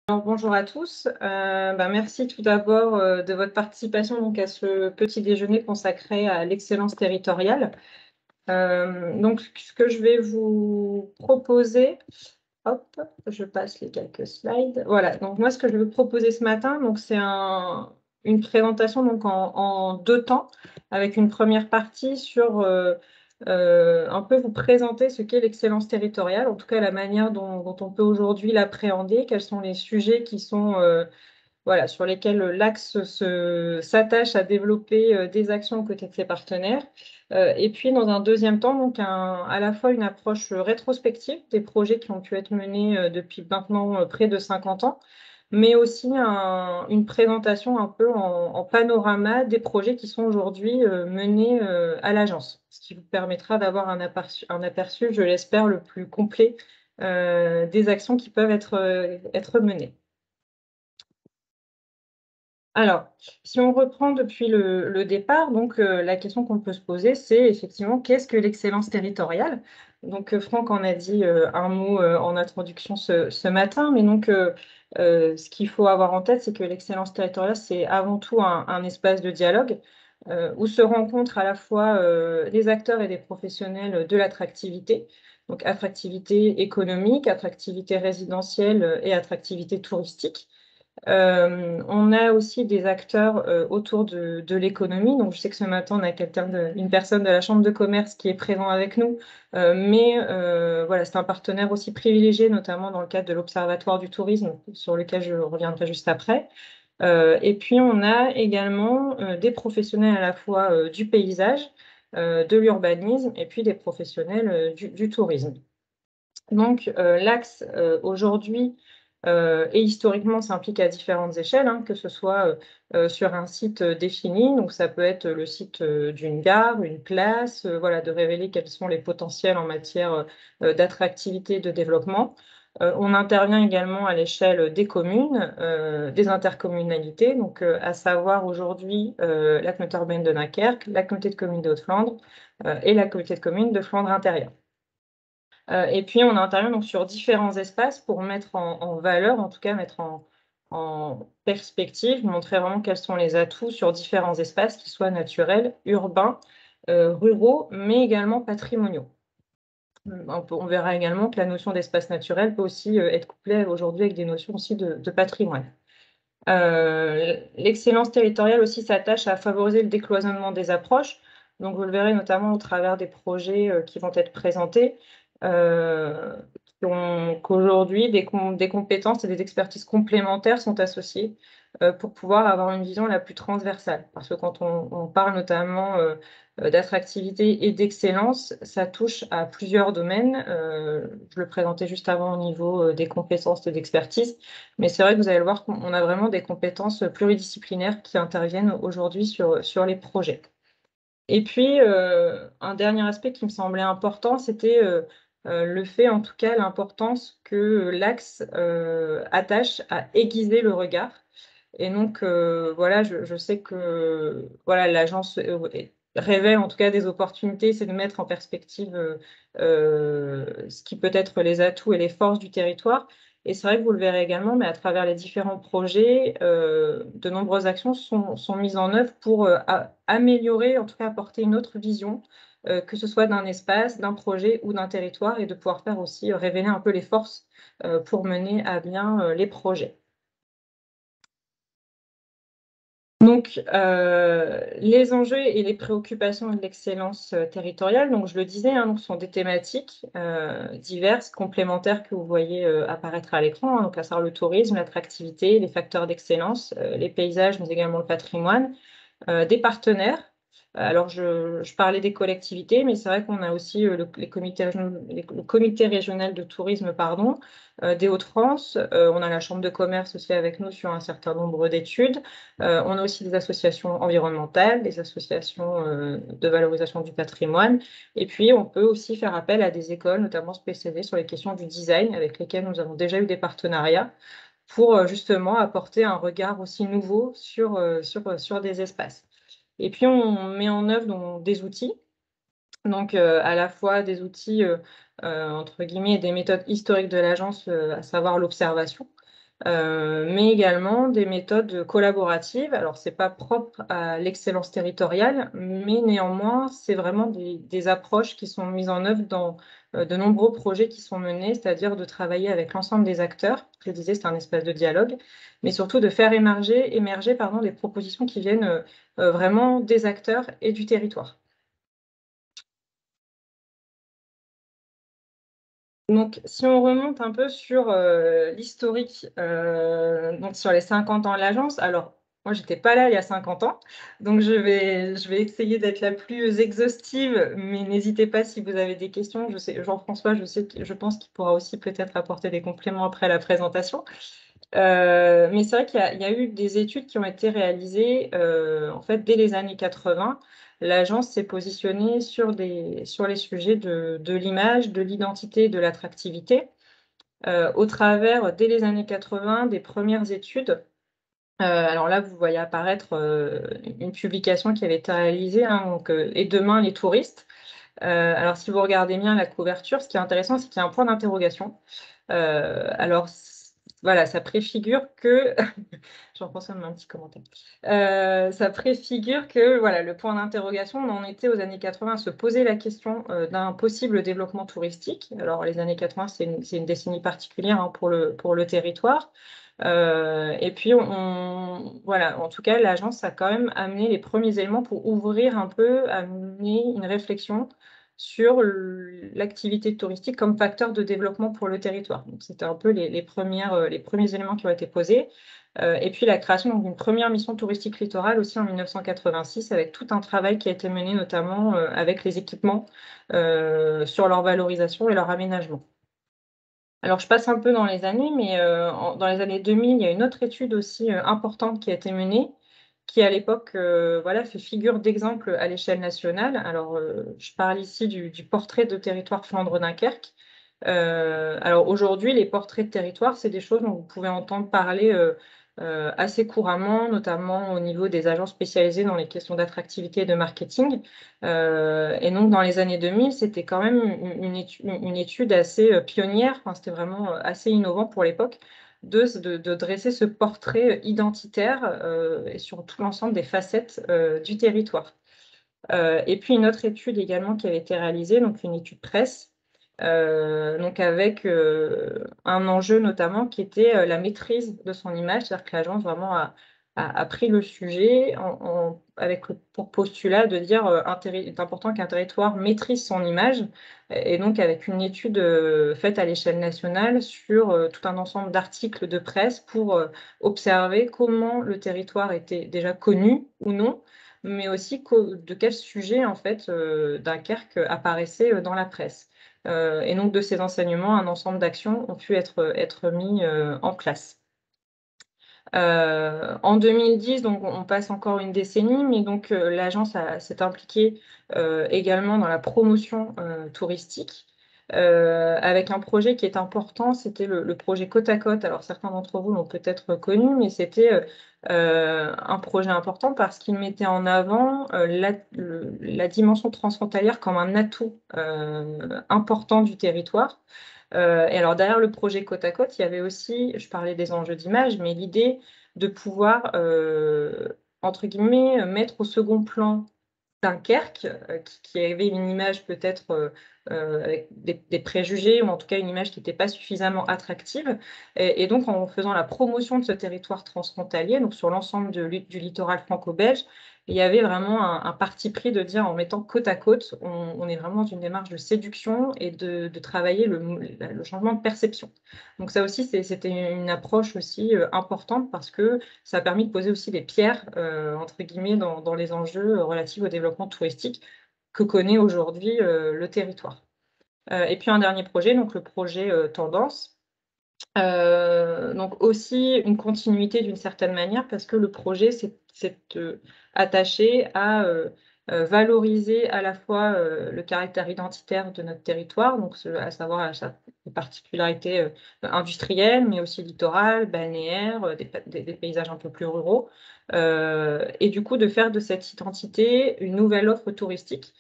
Alors, bonjour à tous. Merci tout d'abord de votre participation donc, à ce petit déjeuner consacré à l'excellence territoriale. Donc, ce que je vais vous proposer, hop, je passe les quelques slides. Voilà, donc moi, ce que je vais vous proposer ce matin, donc, c'est une présentation donc, en deux temps, avec une première partie sur un peu vous présenter ce qu'est l'excellence territoriale, en tout cas la manière dont on peut aujourd'hui l'appréhender, quels sont les sujets qui sont voilà, sur lesquels l'Axe s'attache à développer des actions aux côtés de ses partenaires. Et puis, dans un deuxième temps, donc à la fois une approche rétrospective des projets qui ont pu être menés depuis maintenant près de 50 ans, mais aussi une présentation un peu en panorama des projets qui sont aujourd'hui menés à l'agence, ce qui vous permettra d'avoir un aperçu, je l'espère, le plus complet des actions qui peuvent être menées. Alors, si on reprend depuis le départ, donc la question qu'on peut se poser, c'est effectivement qu'est-ce que l'excellence territoriale? Donc, Franck en a dit un mot en introduction ce matin, mais donc ce qu'il faut avoir en tête, c'est que l'excellence territoriale, c'est avant tout un espace de dialogue où se rencontrent à la fois des acteurs et des professionnels de l'attractivité, donc attractivité économique, attractivité résidentielle et attractivité touristique. On a aussi des acteurs autour de l'économie. Donc, je sais que ce matin, on a une personne de la Chambre de commerce qui est présent avec nous. Voilà, c'est un partenaire aussi privilégié, notamment dans le cadre de l'Observatoire du tourisme, sur lequel je reviendrai juste après. Et puis, on a également des professionnels à la fois du paysage, de l'urbanisme, et puis des professionnels du tourisme. Donc, l'Axe, aujourd'hui, et historiquement s'implique à différentes échelles, hein, que ce soit sur un site défini, donc ça peut être le site d'une gare, une place, voilà, de révéler quels sont les potentiels en matière d'attractivité et de développement. On intervient également à l'échelle des communes, des intercommunalités, donc à savoir aujourd'hui la communauté urbaine de Dunkerque, la communauté de communes de Haute-Flandre et la communauté de communes de Flandre intérieure. Et puis, on intervient donc sur différents espaces pour mettre en valeur, en tout cas mettre en perspective, montrer vraiment quels sont les atouts sur différents espaces, qu'ils soient naturels, urbains, ruraux, mais également patrimoniaux. On verra également que la notion d'espace naturel peut aussi être couplée aujourd'hui avec des notions aussi de patrimoine. L'excellence territoriale aussi s'attache à favoriser le décloisonnement des approches. Donc, vous le verrez notamment au travers des projets qui vont être présentés, qu'aujourd'hui, des compétences et des expertises complémentaires sont associées pour pouvoir avoir une vision la plus transversale. Parce que quand on parle notamment d'attractivité et d'excellence, ça touche à plusieurs domaines. Je le présentais juste avant au niveau des compétences et d'expertise, mais c'est vrai que vous allez le voir qu'on a vraiment des compétences pluridisciplinaires qui interviennent aujourd'hui sur les projets. Et puis, un dernier aspect qui me semblait important, c'était le fait, en tout cas, l'importance que l'Axe attache à aiguiser le regard. Et donc, voilà, je sais que voilà, l'agence révèle en tout cas des opportunités, c'est de mettre en perspective ce qui peut être les atouts et les forces du territoire. Et c'est vrai que vous le verrez également, mais à travers les différents projets, de nombreuses actions sont mises en œuvre pour améliorer, en tout cas apporter une autre vision, que ce soit d'un espace, d'un projet ou d'un territoire, et de pouvoir faire aussi révéler un peu les forces pour mener à bien les projets. Donc, les enjeux et les préoccupations de l'excellence territoriale, donc je le disais, hein, donc, sont des thématiques diverses, complémentaires que vous voyez apparaître à l'écran, hein, donc à savoir le tourisme, l'attractivité, les facteurs d'excellence, les paysages, mais également le patrimoine, des partenaires. Alors, je parlais des collectivités, mais c'est vrai qu'on a aussi le comité régional de tourisme, pardon, des Hauts-de-France. On a la Chambre de commerce aussi avec nous sur un certain nombre d'études. On a aussi des associations environnementales, des associations de valorisation du patrimoine. Et puis, on peut aussi faire appel à des écoles, notamment spécialisées sur les questions du design, avec lesquelles nous avons déjà eu des partenariats pour justement apporter un regard aussi nouveau sur des espaces. Et puis, on met en œuvre donc, des outils, donc à la fois des outils, entre guillemets, et des méthodes historiques de l'agence, à savoir l'observation. mais également des méthodes collaboratives. Alors, c'est pas propre à l'excellence territoriale, mais néanmoins, c'est vraiment des approches qui sont mises en œuvre dans de nombreux projets qui sont menés, c'est-à-dire de travailler avec l'ensemble des acteurs. Je disais, c'est un espace de dialogue, mais surtout de faire émerger des propositions qui viennent vraiment des acteurs et du territoire. Donc, si on remonte un peu sur l'historique, donc sur les 50 ans de l'agence, alors moi, j'étais pas là il y a 50 ans, donc je vais essayer d'être la plus exhaustive, mais n'hésitez pas si vous avez des questions. Je sais, Jean-François, je pense qu'il pourra aussi peut-être apporter des compléments après la présentation. Mais c'est vrai il y a eu des études qui ont été réalisées en fait dès les années 80. L'agence s'est positionnée sur les sujets de l'image, de l'identité, de l'attractivité, au travers, dès les années 80, des premières études. Alors là, vous voyez apparaître une publication qui avait été réalisée, hein, donc, Et demain les touristes. Alors si vous regardez bien la couverture, ce qui est intéressant, c'est qu'il y a un point d'interrogation. Alors voilà, ça préfigure que Jean-François me met un petit commentaire. Ça préfigure que voilà, le point d'interrogation, on en était aux années 80 à se poser la question d'un possible développement touristique. Alors les années 80, c'est une décennie particulière, hein, pour le territoire. Et puis voilà, en tout cas, l'agence a quand même amené les premiers éléments pour ouvrir un peu, amener une réflexion sur l'activité touristique comme facteur de développement pour le territoire. Donc, c'était un peu les premiers éléments qui ont été posés. Et puis la création d'une première mission touristique littorale aussi en 1986, avec tout un travail qui a été mené notamment avec les équipements sur leur valorisation et leur aménagement. Alors je passe un peu dans les années, mais dans les années 2000, il y a une autre étude aussi importante qui a été menée, qui à l'époque voilà, fait figure d'exemple à l'échelle nationale. Alors je parle ici du portrait de territoire Flandre-Dunkerque. Alors aujourd'hui, les portraits de territoire, c'est des choses dont vous pouvez entendre parler assez couramment, notamment au niveau des agences spécialisées dans les questions d'attractivité et de marketing. Et donc dans les années 2000, c'était quand même une étude assez pionnière, enfin, c'était vraiment assez innovant pour l'époque de dresser ce portrait identitaire et sur tout l'ensemble des facettes du territoire. Et puis une autre étude également qui avait été réalisée, donc une étude presse, donc avec un enjeu notamment qui était la maîtrise de son image, c'est-à-dire que l'agence vraiment a pris le sujet avec pour postulat de dire il est important qu'un territoire maîtrise son image, et donc avec une étude faite à l'échelle nationale sur tout un ensemble d'articles de presse pour observer comment le territoire était déjà connu ou non, mais aussi de quel sujet en fait Dunkerque apparaissait dans la presse. Et donc de ces enseignements, un ensemble d'actions ont pu être mis en classe. En 2010, donc on passe encore une décennie, mais donc l'agence s'est impliquée également dans la promotion touristique. Avec un projet qui est important, c'était le projet Côte à Côte. Alors certains d'entre vous l'ont peut-être connu, mais c'était un projet important parce qu'il mettait en avant la dimension transfrontalière comme un atout important du territoire. Et alors derrière le projet Côte à Côte, il y avait aussi, je parlais des enjeux d'image, mais l'idée de pouvoir, entre guillemets, mettre au second plan Dunkerque, qui avait une image peut-être avec des préjugés, ou en tout cas une image qui n'était pas suffisamment attractive. Et donc, en faisant la promotion de ce territoire transfrontalier, donc sur l'ensemble du littoral franco-belge, il y avait vraiment un parti pris de dire, en mettant côte à côte, on est vraiment dans une démarche de séduction et de travailler le changement de perception. Donc ça aussi, c'était une approche aussi importante parce que ça a permis de poser aussi des pierres, entre guillemets, dans les enjeux relatifs au développement touristique que connaît aujourd'hui le territoire. Et puis un dernier projet, donc le projet Tendance. Donc aussi une continuité d'une certaine manière parce que le projet s'est attaché à valoriser à la fois le caractère identitaire de notre territoire, donc à savoir sa particularité industrielle, mais aussi littorale, balnéaire, des paysages un peu plus ruraux, et du coup de faire de cette identité une nouvelle offre touristique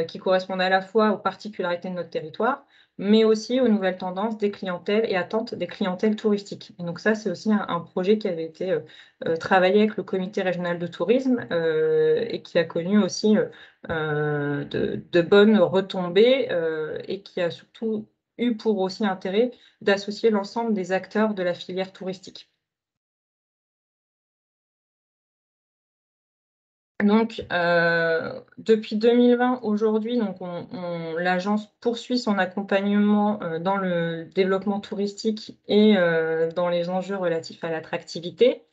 qui corresponde à la fois aux particularités de notre territoire, mais aussi aux nouvelles tendances des clientèles et attentes des clientèles touristiques. Et donc ça, c'est aussi un projet qui avait été travaillé avec le comité régional de tourisme et qui a connu aussi de bonnes retombées et qui a surtout eu pour aussi intérêt d'associer l'ensemble des acteurs de la filière touristique. Donc, depuis 2020, aujourd'hui, donc l'agence poursuit son accompagnement dans le développement touristique et dans les enjeux relatifs à l'attractivité,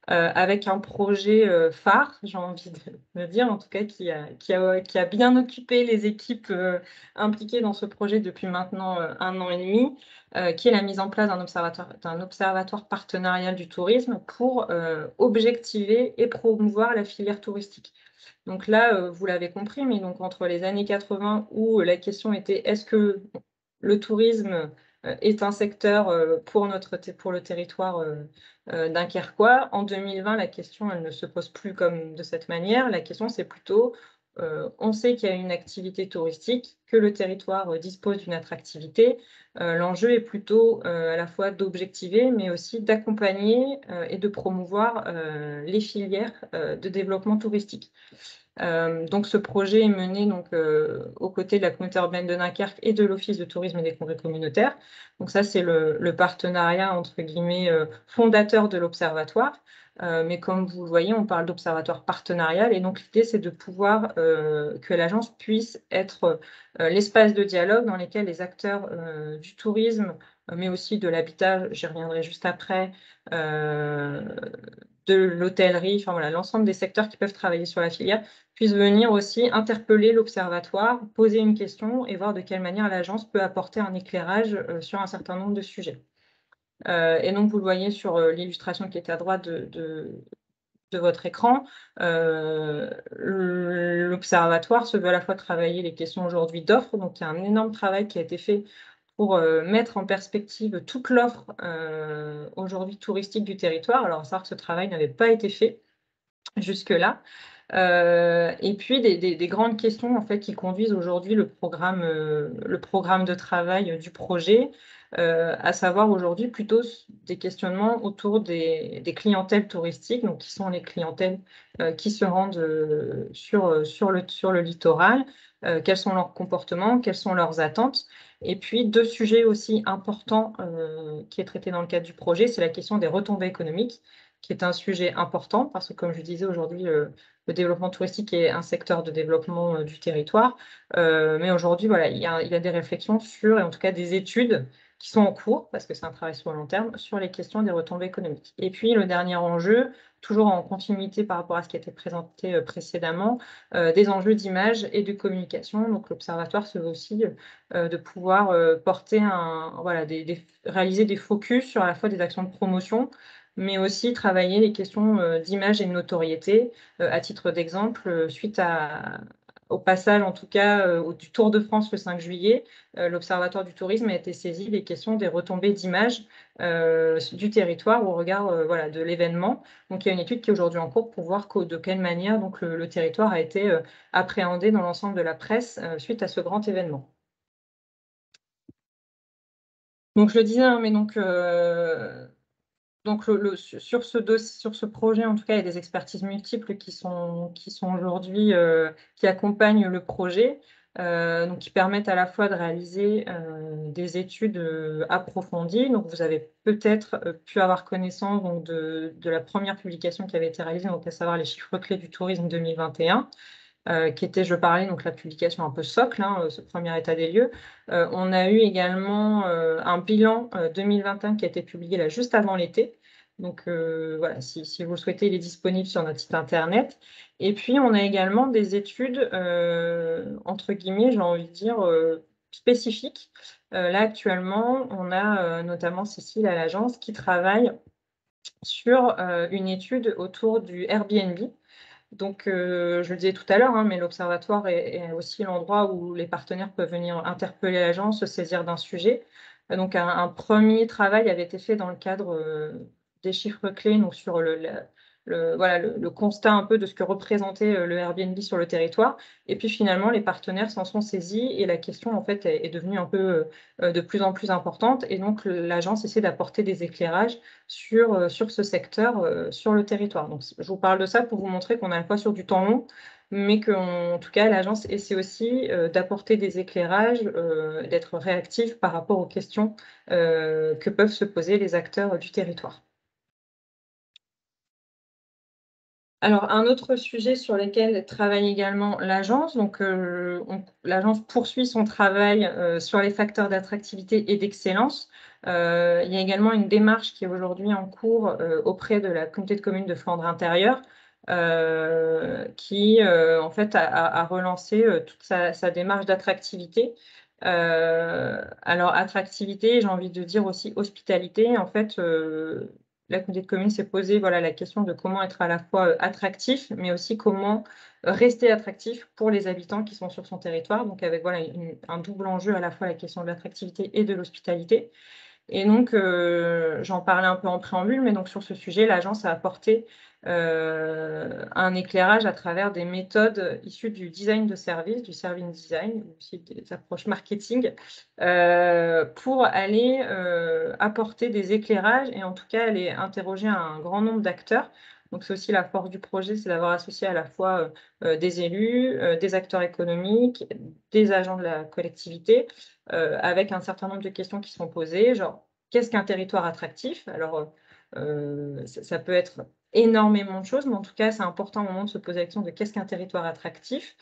avec un projet phare, j'ai envie de dire, en tout cas, qui a bien occupé les équipes impliquées dans ce projet depuis maintenant 1 an et demi, qui est la mise en place d'un observatoire partenarial du tourisme pour objectiver et promouvoir la filière touristique. Donc là, vous l'avez compris, mais donc entre les années 80 où la question était: est-ce que le tourisme est un secteur pour le territoire dunkerquois? En 2020, la question, elle ne se pose plus comme de cette manière. La question, c'est plutôt, on sait qu'il y a une activité touristique, que le territoire dispose d'une attractivité. L'enjeu est plutôt à la fois d'objectiver, mais aussi d'accompagner et de promouvoir les filières de développement touristique. Donc ce projet est mené donc, aux côtés de la communauté urbaine de Dunkerque et de l'Office de tourisme et des congrès communautaires. Donc ça, c'est le partenariat entre guillemets fondateur de l'observatoire. Mais comme vous le voyez, on parle d'observatoire partenarial et donc l'idée, c'est de pouvoir que l'agence puisse être l'espace de dialogue dans lequel les acteurs du tourisme, mais aussi de l'habitat, j'y reviendrai juste après, de l'hôtellerie, enfin voilà, l'ensemble des secteurs qui peuvent travailler sur la filière, puissent venir aussi interpeller l'observatoire, poser une question et voir de quelle manière l'agence peut apporter un éclairage sur un certain nombre de sujets. Et donc, vous le voyez sur l'illustration qui est à droite de votre écran, l'observatoire se veut à la fois travailler les questions aujourd'hui d'offres, donc il y a un énorme travail qui a été fait pour mettre en perspective toute l'offre aujourd'hui touristique du territoire. Alors, à savoir que ce travail n'avait pas été fait jusque-là. Et puis des grandes questions en fait qui conduisent aujourd'hui le programme de travail du projet, à savoir aujourd'hui plutôt des questionnements autour des clientèles touristiques, donc qui sont les clientèles qui se rendent sur le littoral, quels sont leurs comportements, quelles sont leurs attentes. Et puis deux sujets aussi importants qui est traité dans le cadre du projet, c'est la question des retombées économiques, qui est un sujet important parce que, comme je disais aujourd'hui, le développement touristique est un secteur de développement du territoire. Mais aujourd'hui, voilà, il y a des réflexions sur, et en tout cas des études qui sont en cours, parce que c'est un travail sur le long terme, sur les questions des retombées économiques. Et puis, le dernier enjeu, toujours en continuité par rapport à ce qui a été présenté précédemment, des enjeux d'image et de communication. Donc, l'Observatoire se veut aussi de pouvoir porter réaliser des focus sur à la fois des actions de promotion, mais aussi travailler les questions d'image et de notoriété. À titre d'exemple, suite au passage, en tout cas, du Tour de France le 5 juillet, l'Observatoire du tourisme a été saisi des questions des retombées d'image du territoire au regard voilà, de l'événement. Donc, il y a une étude qui est aujourd'hui en cours pour voir de quelle manière donc, le territoire a été appréhendé dans l'ensemble de la presse suite à ce grand événement. Donc, je le disais, hein, mais donc sur ce projet, en tout cas, il y a des expertises multiples qui sont aujourd'hui qui accompagnent le projet, donc qui permettent à la fois de réaliser des études approfondies. Donc, vous avez peut-être pu avoir connaissance donc, de la première publication qui avait été réalisée, donc à savoir les chiffres clés du tourisme 2021. Qui était, je parlais, donc la publication un peu socle, hein, ce premier état des lieux. On a eu également un bilan 2021 qui a été publié là juste avant l'été. Donc voilà, si vous le souhaitez, il est disponible sur notre site internet. Et puis, on a également des études, entre guillemets, j'ai envie de dire, spécifiques. Là, actuellement, on a notamment Cécile à l'agence qui travaille sur une étude autour du Airbnb. Donc, je le disais tout à l'heure, hein, mais l'observatoire est aussi l'endroit où les partenaires peuvent venir interpeller l'agence, se saisir d'un sujet. Donc, un premier travail avait été fait dans le cadre des chiffres clés, donc sur le constat un peu de ce que représentait le Airbnb sur le territoire. Et puis finalement, les partenaires s'en sont saisis et la question en fait est devenue un peu de plus en plus importante. Et donc l'agence essaie d'apporter des éclairages sur ce secteur, sur le territoire. Donc je vous parle de ça pour vous montrer qu'on est à la fois sur du temps long, mais qu'en tout cas, l'agence essaie aussi d'apporter des éclairages, d'être réactive par rapport aux questions que peuvent se poser les acteurs du territoire. Alors, un autre sujet sur lequel travaille également l'agence, donc l'agence poursuit son travail sur les facteurs d'attractivité et d'excellence. Il y a également une démarche qui est aujourd'hui en cours auprès de la communauté de communes de Flandre intérieure, qui en fait a relancé toute sa démarche d'attractivité. Alors, attractivité, j'ai envie de dire aussi hospitalité. En fait, la communauté de communes s'est posé voilà, la question de comment être à la fois attractif, mais aussi comment rester attractif pour les habitants qui sont sur son territoire. Donc, avec voilà, un double enjeu à la fois la question de l'attractivité et de l'hospitalité. Et donc, j'en parlais un peu en préambule, mais donc sur ce sujet, l'agence a apporté un éclairage à travers des méthodes issues du design de service, du service design, ou aussi des approches marketing, pour aller apporter des éclairages et en tout cas aller interroger un grand nombre d'acteurs. Donc, c'est aussi la force du projet, c'est d'avoir associé à la fois des élus, des acteurs économiques, des agents de la collectivité, avec un certain nombre de questions qui sont posées, genre qu'est-ce qu'un territoire attractif? Alors, ça peut être énormément de choses, mais en tout cas, c'est important au moment de se poser la question de qu'est-ce qu'un territoire attractif?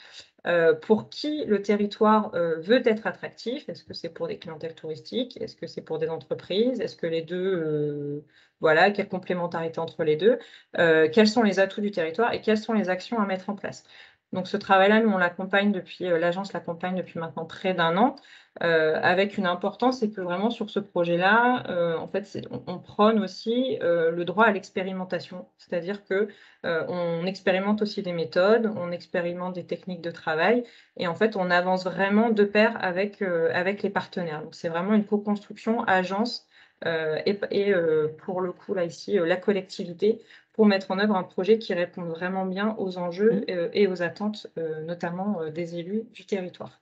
Pour qui le territoire veut être attractif? Est-ce que c'est pour des clientèles touristiques? Est-ce que c'est pour des entreprises? Est-ce que les deux, voilà, quelle complémentarité entre les deux? Quels sont les atouts du territoire et quelles sont les actions à mettre en place? Donc ce travail-là, nous, on l'accompagne depuis, l'agence l'accompagne depuis maintenant près d'1 an, avec une importance, c'est que vraiment sur ce projet-là, en fait, on prône aussi le droit à l'expérimentation. C'est-à-dire que on expérimente aussi des méthodes, on expérimente des techniques de travail et en fait, on avance vraiment de pair avec les partenaires. Donc c'est vraiment une co-construction agence et pour le coup, là, ici, la collectivité pour mettre en œuvre un projet qui réponde vraiment bien aux enjeux et aux attentes, notamment des élus du territoire.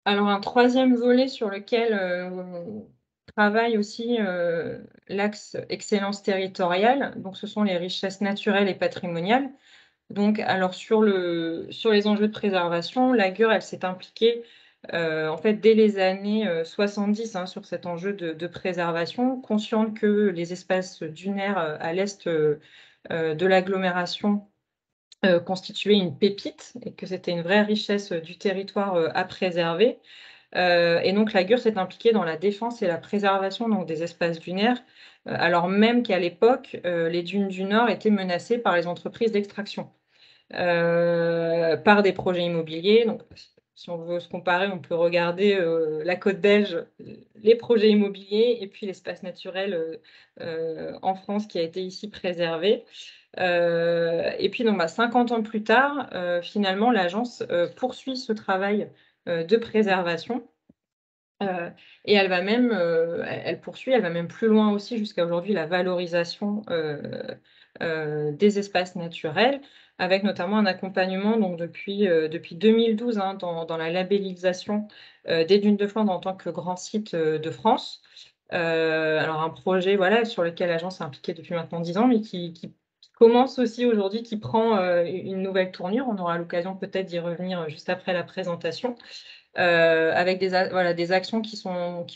Alors un troisième volet sur lequel, on travaille aussi, l'axe excellence territoriale, donc ce sont les richesses naturelles et patrimoniales. Donc alors sur les enjeux de préservation, la GUR, elle s'est impliquée, en fait dès les années, 70, hein, sur cet enjeu de préservation, consciente que les espaces dunaires, à l'est, de l'agglomération constituait une pépite et que c'était une vraie richesse du territoire à préserver. Et donc la GUR s'est impliquée dans la défense et la préservation donc, des espaces dunaires, alors même qu'à l'époque, les dunes du Nord étaient menacées par les entreprises d'extraction, par des projets immobiliers. Donc, si on veut se comparer, on peut regarder la côte belge, les projets immobiliers et puis l'espace naturel en France qui a été ici préservé. Et puis donc, 50 ans plus tard, finalement, l'agence poursuit ce travail de préservation. Et elle va même, elle poursuit, elle va même plus loin aussi jusqu'à aujourd'hui la valorisation des espaces naturels, avec notamment un accompagnement donc depuis 2012 hein, dans la labellisation des dunes de Flandre en tant que grand site de France. Alors un projet voilà, sur lequel l'agence est impliquée depuis maintenant 10 ans, mais qui commence aussi aujourd'hui, qui prend une nouvelle tournure. On aura l'occasion peut-être d'y revenir juste après la présentation. Avec des actions qui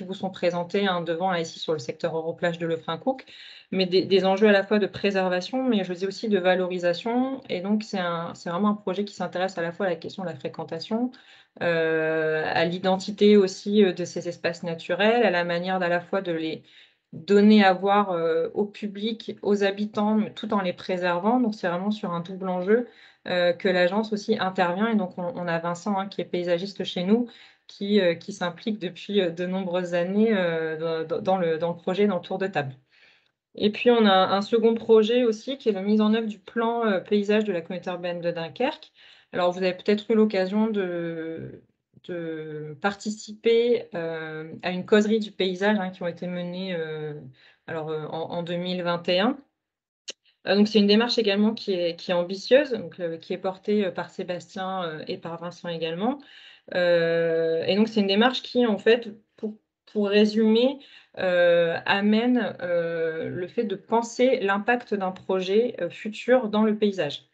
vous sont présentées hein, devant, là, ici, sur le secteur Europlage de Lefrancouc, mais des enjeux à la fois de préservation, mais je dis aussi de valorisation. Et donc, c'est vraiment un projet qui s'intéresse à la fois à la question de la fréquentation, à l'identité aussi de ces espaces naturels, à la manière à la fois de les donner à voir au public, aux habitants, mais tout en les préservant. Donc, c'est vraiment sur un double enjeu que l'agence aussi intervient. Et donc, on a Vincent, hein, qui est paysagiste chez nous, qui s'implique depuis de nombreuses années dans le projet, dans le tour de table. Et puis, on a un second projet aussi, qui est la mise en œuvre du plan paysage de la communauté urbaine de Dunkerque. Alors, vous avez peut-être eu l'occasion de participer à une causerie du paysage qui ont été menées en 2021. Donc c'est une démarche également qui est ambitieuse, donc qui est portée par Sébastien et par Vincent également. Et donc c'est une démarche qui en fait, pour résumer, amène le fait de penser l'impact d'un projet futur dans le paysage.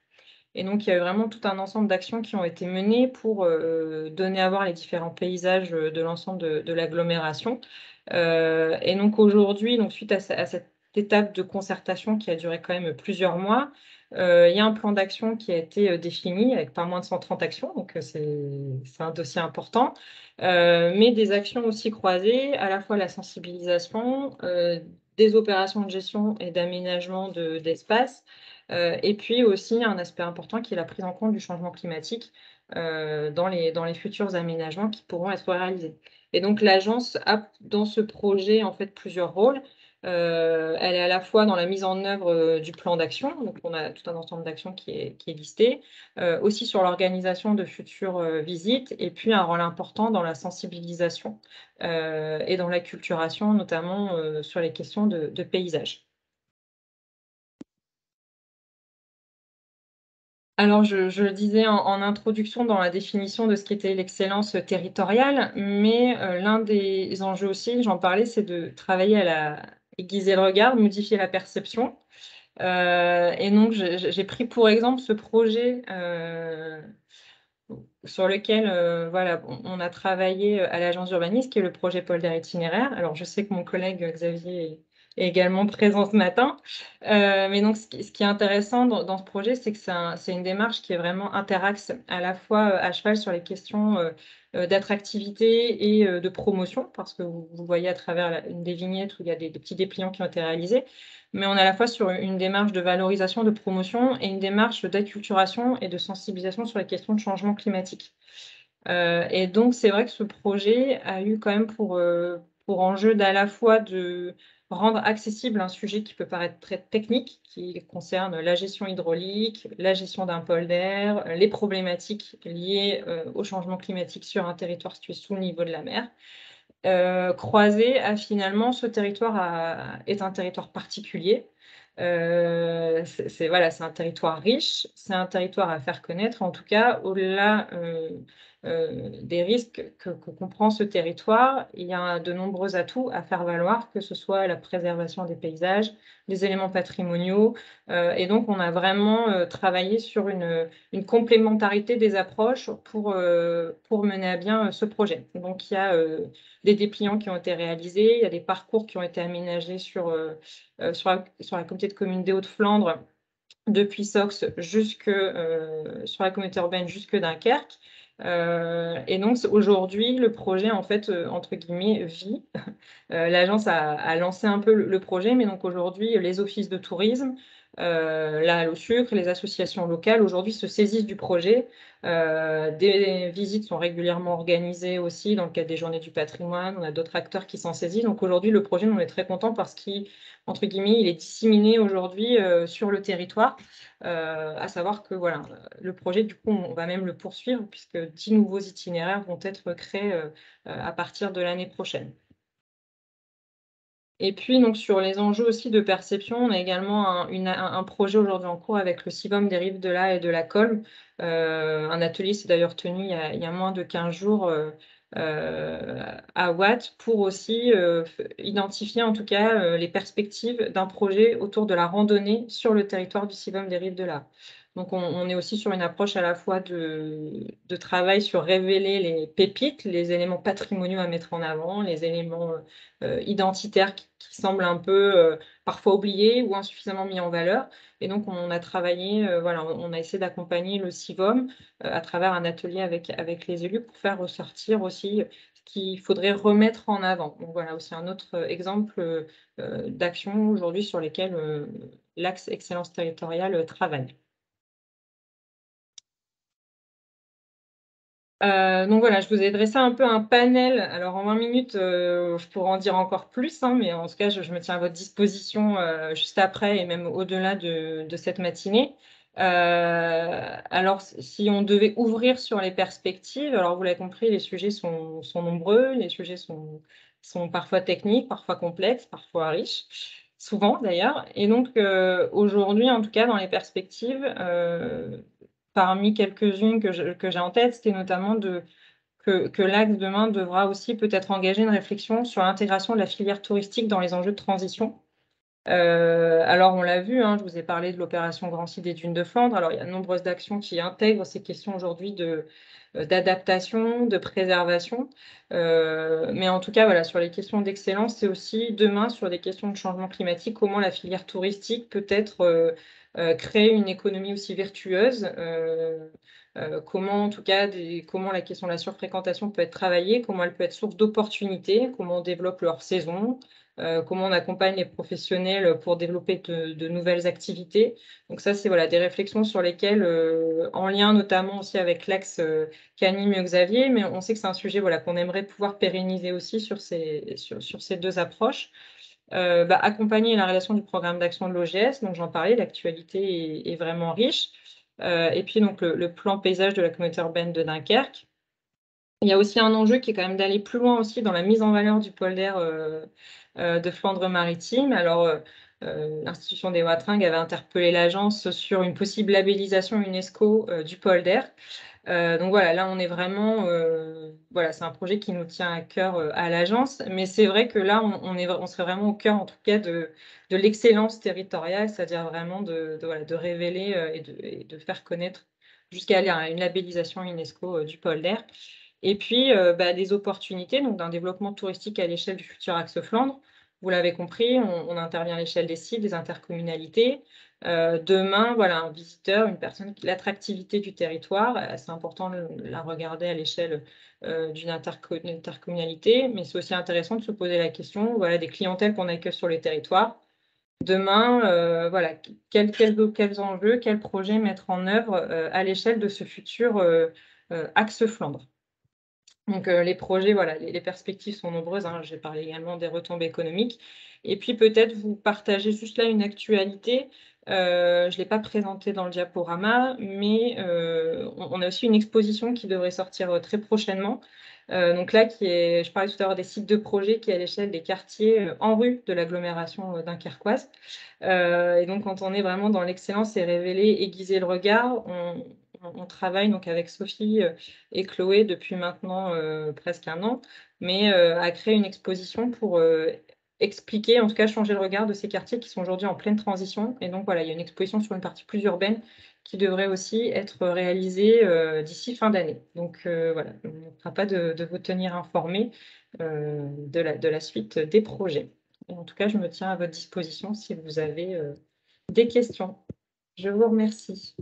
Et donc, il y a eu vraiment tout un ensemble d'actions qui ont été menées pour donner à voir les différents paysages de l'ensemble de l'agglomération. Et donc aujourd'hui, donc suite à cette étape de concertation qui a duré quand même plusieurs mois, il y a un plan d'action qui a été défini avec pas moins de 130 actions, donc c'est un dossier important, mais des actions aussi croisées, à la fois la sensibilisation, des opérations de gestion et d'aménagement d'espace, et puis aussi un aspect important qui est la prise en compte du changement climatique dans les futurs aménagements qui pourront être réalisés. Et donc l'agence a dans ce projet en fait plusieurs rôles. Elle est à la fois dans la mise en œuvre du plan d'action, donc on a tout un ensemble d'actions qui est listé, aussi sur l'organisation de futures visites, et puis un rôle important dans la sensibilisation et dans l'acculturation, notamment sur les questions de paysage. Alors, je le disais en introduction dans la définition de ce qu'était l'excellence territoriale, mais l'un des enjeux aussi, j'en parlais, c'est de travailler à aiguiser le regard, modifier la perception. Et donc, j'ai pris pour exemple ce projet sur lequel voilà, on a travaillé à l'agence d'urbanisme, qui est le projet Polder itinéraire. Alors, je sais que mon collègue Xavier est également présent ce matin. Mais donc, ce qui est intéressant dans ce projet, c'est que c'est une démarche qui est vraiment interaxe, à la fois à cheval sur les questions d'attractivité et de promotion, parce que vous voyez à travers une des vignettes où il y a des petits dépliants qui ont été réalisés, mais on est à la fois sur une démarche de valorisation, de promotion et une démarche d'acculturation et de sensibilisation sur les questions de changement climatique. Et donc, c'est vrai que ce projet a eu quand même pour enjeu d'à la fois de rendre accessible un sujet qui peut paraître très technique, qui concerne la gestion hydraulique, la gestion d'un polder, les problématiques liées au changement climatique sur un territoire situé sous le niveau de la mer. Croisé à finalement ce territoire est un territoire particulier. Voilà, c'est un territoire riche, c'est un territoire à faire connaître. En tout cas, au-delà des risques que comprend ce territoire, il y a de nombreux atouts à faire valoir, que ce soit la préservation des paysages, des éléments patrimoniaux. Et donc, on a vraiment travaillé sur une complémentarité des approches pour mener à bien ce projet. Donc, il y a des dépliants qui ont été réalisés, il y a des parcours qui ont été aménagés sur la communauté de communes des Hauts-de-Flandre, depuis Sox sur la communauté urbaine jusque Dunkerque. Et donc aujourd'hui, le projet, en fait, entre guillemets, vit. L'agence a lancé un peu le projet, mais donc aujourd'hui, les offices de tourisme, la Halle au Sucre, les associations locales, aujourd'hui se saisissent du projet. Des visites sont régulièrement organisées aussi dans le cadre des Journées du patrimoine. On a d'autres acteurs qui s'en saisissent. Donc aujourd'hui, le projet, on est très content parce qu'entre guillemets, il est disséminé aujourd'hui sur le territoire. À savoir que voilà, le projet, du coup, on va même le poursuivre puisque 10 nouveaux itinéraires vont être créés à partir de l'année prochaine. Et puis, donc, sur les enjeux aussi de perception, on a également un projet aujourd'hui en cours avec le CIVOM des Rives de l'Aa et de la Colme. Un atelier s'est d'ailleurs tenu il y a moins de 15 jours à Watt pour aussi identifier en tout cas les perspectives d'un projet autour de la randonnée sur le territoire du CIVOM des Rives de l'Aa. Donc, on est aussi sur une approche à la fois de travail sur révéler les pépites, les éléments patrimoniaux à mettre en avant, les éléments identitaires qui semblent un peu parfois oubliés ou insuffisamment mis en valeur. Et donc, on a travaillé, voilà, on a essayé d'accompagner le CIVOM à travers un atelier avec les élus pour faire ressortir aussi ce qu'il faudrait remettre en avant. Donc voilà, aussi un autre exemple d'action aujourd'hui sur lesquelles l'axe excellence territoriale travaille. Donc voilà, je vous ai dressé un peu un panel. Alors en 20 minutes, je pourrais en dire encore plus, mais en tout cas, je me tiens à votre disposition juste après et même au-delà de cette matinée. Alors, si on devait ouvrir sur les perspectives, alors vous l'avez compris, les sujets sont nombreux, les sujets sont parfois techniques, parfois complexes, parfois riches, souvent d'ailleurs. Et donc, aujourd'hui, en tout cas, dans les perspectives, parmi quelques-unes que j'ai en tête, c'était notamment que l'Axe demain devra aussi peut-être engager une réflexion sur l'intégration de la filière touristique dans les enjeux de transition. Alors on l'a vu, hein, je vous ai parlé de l'opération Grand Site des Dunes de Flandre. Alors il y a de nombreuses actions qui intègrent ces questions aujourd'hui d'adaptation, de préservation. Mais en tout cas, voilà, sur les questions d'excellence, c'est aussi demain sur des questions de changement climatique, comment la filière touristique peut être créer une économie aussi vertueuse. Comment, en tout cas, comment la question de la surfréquentation peut être travaillée, comment elle peut être source d'opportunités, comment on développe le hors-saison, comment on accompagne les professionnels pour développer de nouvelles activités. Donc ça, c'est voilà, des réflexions sur lesquelles, en lien notamment aussi avec l'axe qu'anime Xavier, mais on sait que c'est un sujet voilà, qu'on aimerait pouvoir pérenniser aussi sur ces deux approches. Accompagner la relation du programme d'action de l'OGS, donc j'en parlais, l'actualité est vraiment riche. Et puis donc le plan paysage de la communauté urbaine de Dunkerque. Il y a aussi un enjeu qui est quand même d'aller plus loin aussi dans la mise en valeur du polder de Flandre-Maritime. Alors, l'institution des Watringues avait interpellé l'agence sur une possible labellisation UNESCO du polder. Donc voilà, là on est vraiment, voilà, c'est un projet qui nous tient à cœur à l'agence, mais c'est vrai que là on serait vraiment au cœur en tout cas de l'excellence territoriale, c'est-à-dire vraiment voilà, de révéler et de faire connaître jusqu'à aller à une labellisation UNESCO du polder. Et puis, des opportunités, donc d'un développement touristique à l'échelle du futur axe Flandre. Vous l'avez compris, on intervient à l'échelle des sites, des intercommunalités. Demain, voilà, un visiteur, une personne, l'attractivité du territoire, c'est important de la regarder à l'échelle d'une intercommunalité, mais c'est aussi intéressant de se poser la question, voilà, des clientèles qu'on accueille sur les territoires. Demain, voilà, quels enjeux, quels projets mettre en œuvre à l'échelle de ce futur axe Flandre. Donc, les projets, voilà, les perspectives sont nombreuses, hein. J'ai parlé également des retombées économiques. Et puis peut-être vous partager juste là une actualité. Je ne l'ai pas présentée dans le diaporama, mais on a aussi une exposition qui devrait sortir très prochainement. Donc là, je parlais tout à l'heure des sites de projet qui est à l'échelle des quartiers en rue de l'agglomération dunkerquoise. Et donc, quand on est vraiment dans l'excellence et révéler, aiguiser le regard, on travaille donc avec Sophie et Chloé depuis maintenant presque un an, mais à créer une exposition pour expliquer, en tout cas changer le regard de ces quartiers qui sont aujourd'hui en pleine transition. Et donc voilà, il y a une exposition sur une partie plus urbaine qui devrait aussi être réalisée d'ici fin d'année. Donc voilà, on ne fera pas de vous tenir informés de la suite des projets. Et en tout cas, je me tiens à votre disposition si vous avez des questions. Je vous remercie.